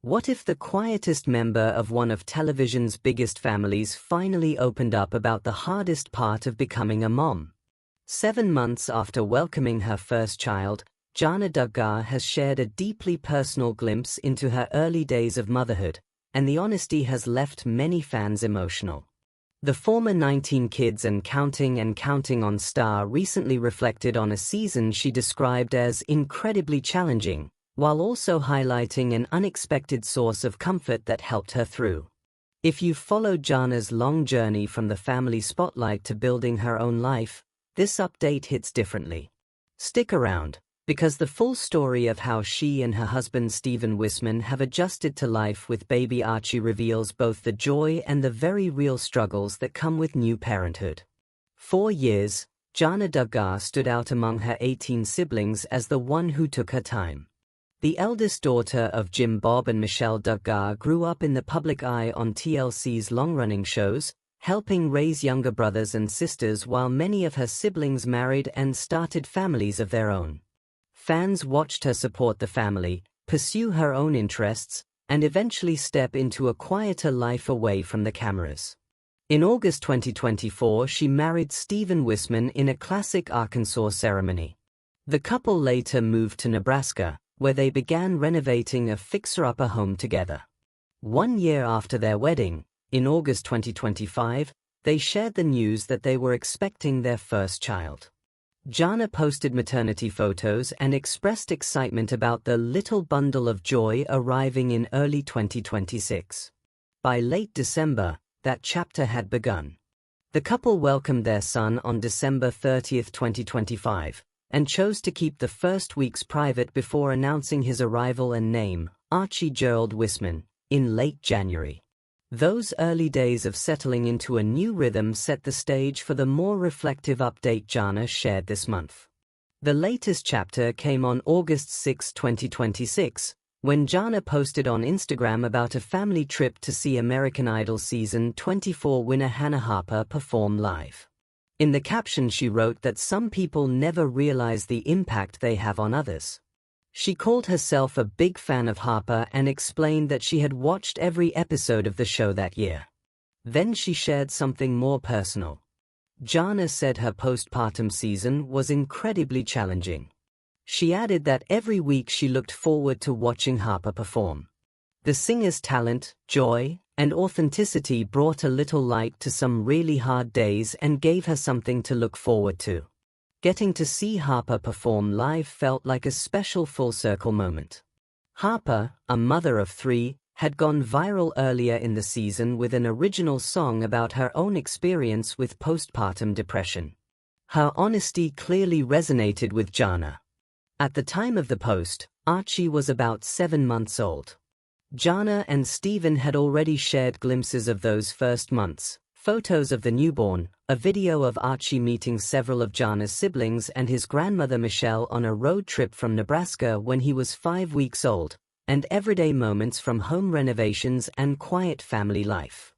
What if the quietest member of one of television's biggest families finally opened up about the hardest part of becoming a mom? 7 months after welcoming her first child, Jana Duggar has shared a deeply personal glimpse into her early days of motherhood, and the honesty has left many fans emotional. The former 19 Kids and Counting on Star recently reflected on a season she described as incredibly challenging, while also highlighting an unexpected source of comfort that helped her through. If you've followed Jana's long journey from the family spotlight to building her own life, this update hits differently. Stick around, because the full story of how she and her husband Steven Wisman have adjusted to life with baby Archie reveals both the joy and the very real struggles that come with new parenthood. For years, Jana Duggar stood out among her 18 siblings as the one who took her time. The eldest daughter of Jim Bob and Michelle Duggar grew up in the public eye on TLC's long-running shows, helping raise younger brothers and sisters while many of her siblings married and started families of their own. Fans watched her support the family, pursue her own interests, and eventually step into a quieter life away from the cameras. In August 2024, she married Steven Wisman in a classic Arkansas ceremony. The couple later moved to Nebraska, where they began renovating a fixer-upper home together. 1 year after their wedding, in August 2025, they shared the news that they were expecting their first child. Jana posted maternity photos and expressed excitement about the little bundle of joy arriving in early 2026. By late December, that chapter had begun. The couple welcomed their son on December 30, 2025, and chose to keep the first weeks private before announcing his arrival and name, Archie Gerald Wisman, in late January. Those early days of settling into a new rhythm set the stage for the more reflective update Jana shared this month. The latest chapter came on August 6, 2026, when Jana posted on Instagram about a family trip to see American Idol Season 24 winner Hannah Harper perform live. In the caption she wrote that some people never realize the impact they have on others. She called herself a big fan of Harper and explained that she had watched every episode of the show that year. Then she shared something more personal. Jana said her postpartum season was incredibly challenging. She added that every week she looked forward to watching Harper perform. The singer's talent, joy, and authenticity brought a little light to some really hard days and gave her something to look forward to. Getting to see Harper perform live felt like a special full-circle moment. Harper, a mother of 3, had gone viral earlier in the season with an original song about her own experience with postpartum depression. Her honesty clearly resonated with Jana. At the time of the post, Archie was about 7 months old. Jana and Steven had already shared glimpses of those first months, photos of the newborn, a video of Archie meeting several of Jana's siblings and his grandmother Michelle on a road trip from Nebraska when he was 5 weeks old, and everyday moments from home renovations and quiet family life.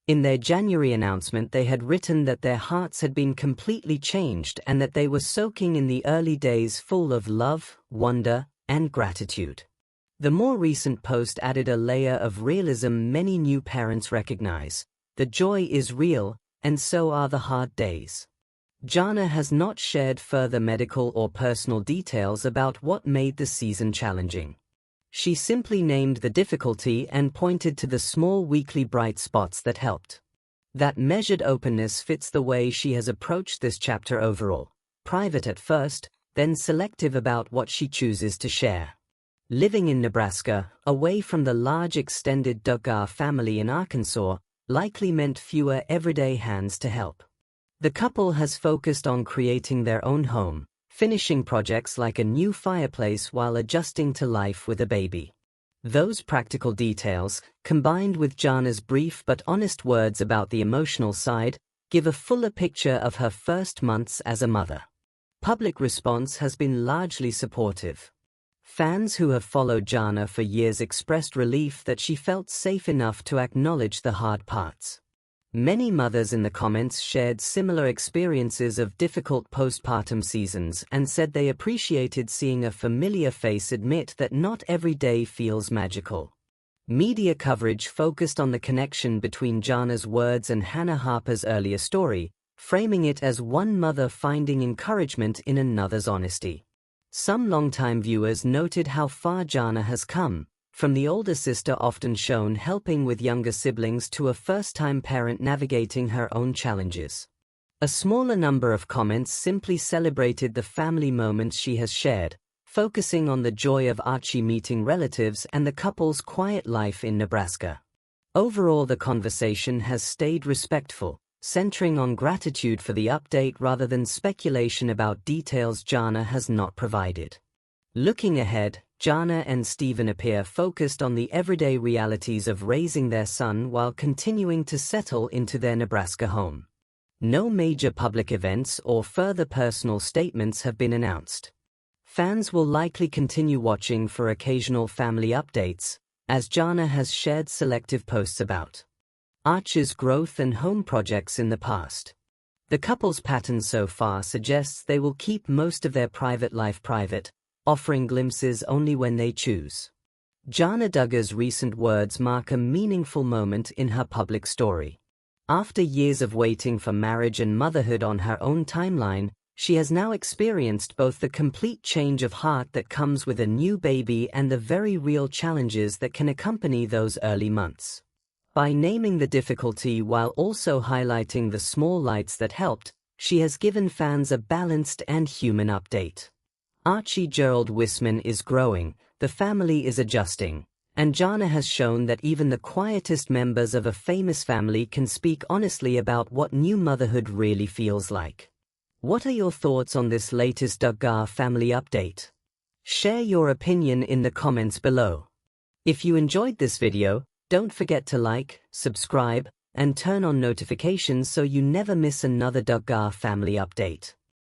In their January announcement, they had written that their hearts had been completely changed and that they were soaking in the early days full of love, wonder, and gratitude. The more recent post added a layer of realism many new parents recognize. The joy is real, and so are the hard days. Jana has not shared further medical or personal details about what made the season challenging. She simply named the difficulty and pointed to the small weekly bright spots that helped. That measured openness fits the way she has approached this chapter overall, private at first, then selective about what she chooses to share. Living in Nebraska, away from the large extended Duggar family in Arkansas, likely meant fewer everyday hands to help. The couple has focused on creating their own home, finishing projects like a new fireplace while adjusting to life with a baby. Those practical details, combined with Jana's brief but honest words about the emotional side, give a fuller picture of her first months as a mother. Public response has been largely supportive. Fans who have followed Jana for years expressed relief that she felt safe enough to acknowledge the hard parts. Many mothers in the comments shared similar experiences of difficult postpartum seasons and said they appreciated seeing a familiar face admit that not every day feels magical. Media coverage focused on the connection between Jana's words and Hannah Harper's earlier story, framing it as one mother finding encouragement in another's honesty. Some longtime viewers noted how far Jana has come, from the older sister often shown helping with younger siblings to a first-time parent navigating her own challenges. A smaller number of comments simply celebrated the family moments she has shared, focusing on the joy of Archie meeting relatives and the couple's quiet life in Nebraska. Overall, the conversation has stayed respectful, centering on gratitude for the update rather than speculation about details Jana has not provided. Looking ahead, Jana and Stephen appear focused on the everyday realities of raising their son while continuing to settle into their Nebraska home. No major public events or further personal statements have been announced. Fans will likely continue watching for occasional family updates, as Jana has shared selective posts about Archie's growth and home projects in the past. The couple's pattern so far suggests they will keep most of their private life private, offering glimpses only when they choose. Jana Duggar's recent words mark a meaningful moment in her public story. After years of waiting for marriage and motherhood on her own timeline, she has now experienced both the complete change of heart that comes with a new baby and the very real challenges that can accompany those early months. By naming the difficulty while also highlighting the small lights that helped, she has given fans a balanced and human update. Archie Gerald Wisman is growing, the family is adjusting, and Jana has shown that even the quietest members of a famous family can speak honestly about what new motherhood really feels like. What are your thoughts on this latest Duggar family update? Share your opinion in the comments below. If you enjoyed this video, don't forget to like, subscribe, and turn on notifications so you never miss another Duggar family update.